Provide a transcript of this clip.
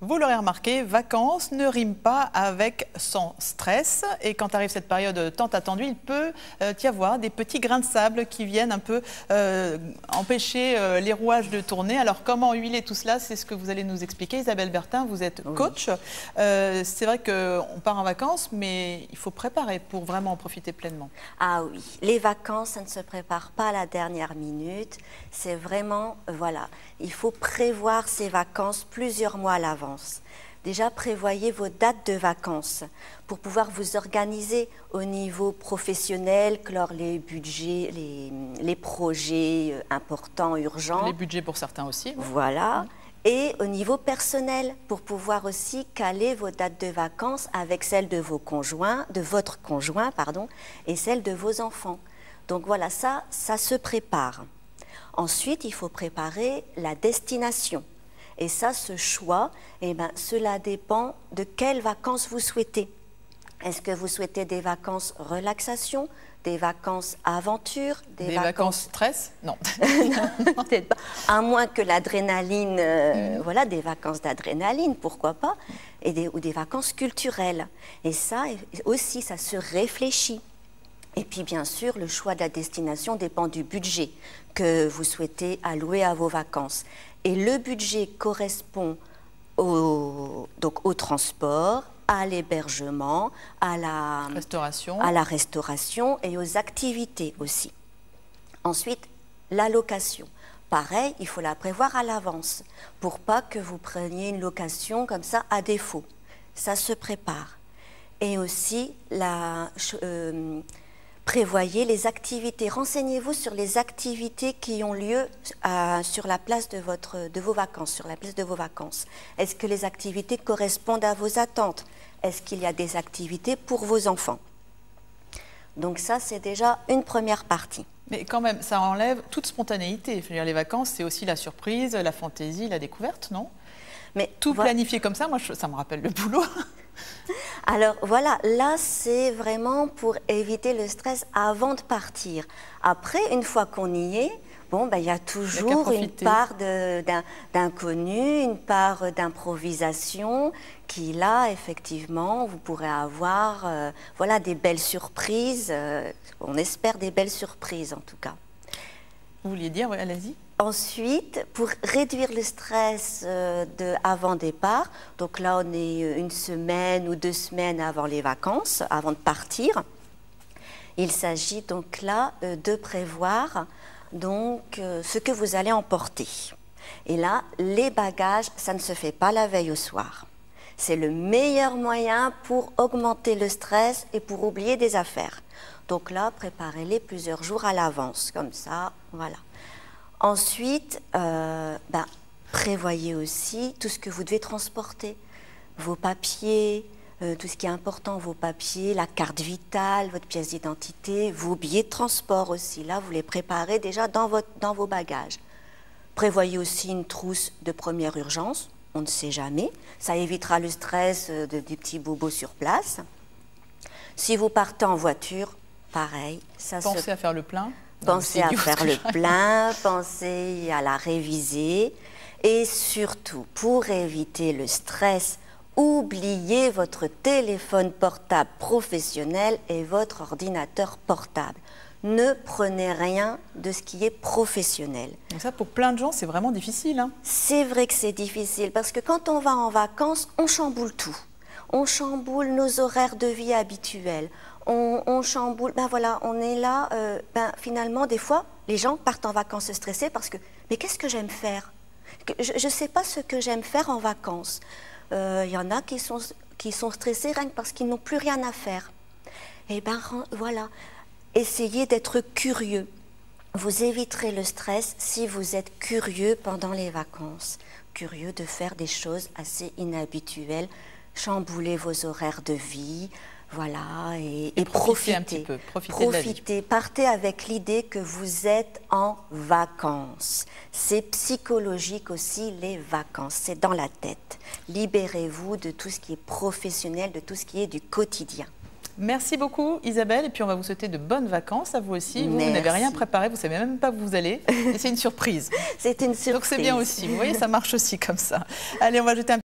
Vous l'aurez remarqué, vacances ne rime pas avec sans stress. Et quand arrive cette période tant attendue, il peut y avoir des petits grains de sable qui viennent un peu empêcher les rouages de tourner. Alors comment huiler tout cela? C'est ce que vous allez nous expliquer. Isabelle Bertin, vous êtes coach. Oui. C'est vrai qu'on part en vacances, mais il faut préparer pour vraiment en profiter pleinement. Ah oui, les vacances, ça ne se prépare pas à la dernière minute. C'est vraiment, voilà, il faut prévoir ses vacances plusieurs mois à l'avance. Déjà, prévoyez vos dates de vacances pour pouvoir vous organiser au niveau professionnel, clore les budgets, les projets importants, urgents. Les budgets pour certains aussi. Voilà. Et au niveau personnel, pour pouvoir aussi caler vos dates de vacances avec celles de vos conjoints, de votre conjoint, pardon, et celles de vos enfants. Donc voilà, ça se prépare. Ensuite, il faut préparer la destination. Et ça, ce choix, eh ben, cela dépend de quelles vacances vous souhaitez. Est-ce que vous souhaitez des vacances relaxation, des vacances aventure, des vacances stress? Non. Non, peut-être pas. À moins que l'adrénaline, voilà, des vacances d'adrénaline, pourquoi pas, ou des vacances culturelles. Et ça aussi, ça se réfléchit. Et puis, bien sûr, le choix de la destination dépend du budget que vous souhaitez allouer à vos vacances. Et le budget correspond au transport, à l'hébergement, à la restauration et aux activités aussi. Ensuite, la location. Pareil, il faut la prévoir à l'avance pour pas que vous preniez une location comme ça à défaut. Ça se prépare. Et aussi, prévoyez les activités. Renseignez-vous sur les activités qui ont lieu sur la place de vos vacances, sur la place de vos vacances. Est-ce que les activités correspondent à vos attentes? Est-ce qu'il y a des activités pour vos enfants? Donc ça, c'est déjà une première partie. Mais quand même, ça enlève toute spontanéité. Je veux dire, les vacances, c'est aussi la surprise, la fantaisie, la découverte, non? Mais tout planifié comme ça, moi, ça me rappelle le boulot. Alors voilà, là c'est vraiment pour éviter le stress avant de partir. Après, une fois qu'on y est, bon, ben, il y a toujours une part d'inconnu, une part d'improvisation qui là, effectivement, vous pourrez avoir voilà, des belles surprises. On espère des belles surprises en tout cas. Vous vouliez dire, oui, allez-y. Ensuite, pour réduire le stress avant départ, donc là on est une semaine ou 2 semaines avant les vacances, avant de partir, il s'agit donc là de prévoir donc, ce que vous allez emporter. Et là, les bagages, ça ne se fait pas la veille au soir. C'est le meilleur moyen pour augmenter le stress et pour oublier des affaires. Donc là, préparez-les plusieurs jours à l'avance, comme ça, voilà. Ensuite, prévoyez aussi tout ce que vous devez transporter. Vos papiers, tout ce qui est important, vos papiers, la carte vitale, votre pièce d'identité, vos billets de transport aussi. Là, vous les préparez déjà dans vos bagages. Prévoyez aussi une trousse de première urgence, on ne sait jamais. Ça évitera le stress du petit bobo sur place. Si vous partez en voiture, pareil. Pensez à faire le plein. Pensez à faire le plein, pensez à la réviser et surtout, pour éviter le stress, oubliez votre téléphone portable professionnel et votre ordinateur portable. Ne prenez rien de ce qui est professionnel. Donc ça, pour plein de gens, c'est vraiment difficile. Hein. C'est vrai que c'est difficile parce que quand on va en vacances, on chamboule tout. On chamboule nos horaires de vie habituels. On chamboule, ben voilà, on est là, finalement, des fois, les gens partent en vacances stressés parce que, mais qu'est-ce que j'aime faire? Je ne sais pas ce que j'aime faire en vacances. Il y en a qui sont stressés rien que parce qu'ils n'ont plus rien à faire. Et ben voilà, essayez d'être curieux. Vous éviterez le stress si vous êtes curieux pendant les vacances. Curieux de faire des choses assez inhabituelles, chambouler vos horaires de vie. Voilà, et profitez un petit peu, profitez de la vie. Partez avec l'idée que vous êtes en vacances. C'est psychologique aussi, les vacances, c'est dans la tête. Libérez-vous de tout ce qui est professionnel, de tout ce qui est du quotidien. Merci beaucoup Isabelle, et puis on va vous souhaiter de bonnes vacances à vous aussi. Vous n'avez rien préparé, vous ne savez même pas où vous allez, et c'est une surprise. C'est une surprise. Donc c'est bien aussi, vous voyez, ça marche aussi comme ça. Allez, on va jeter un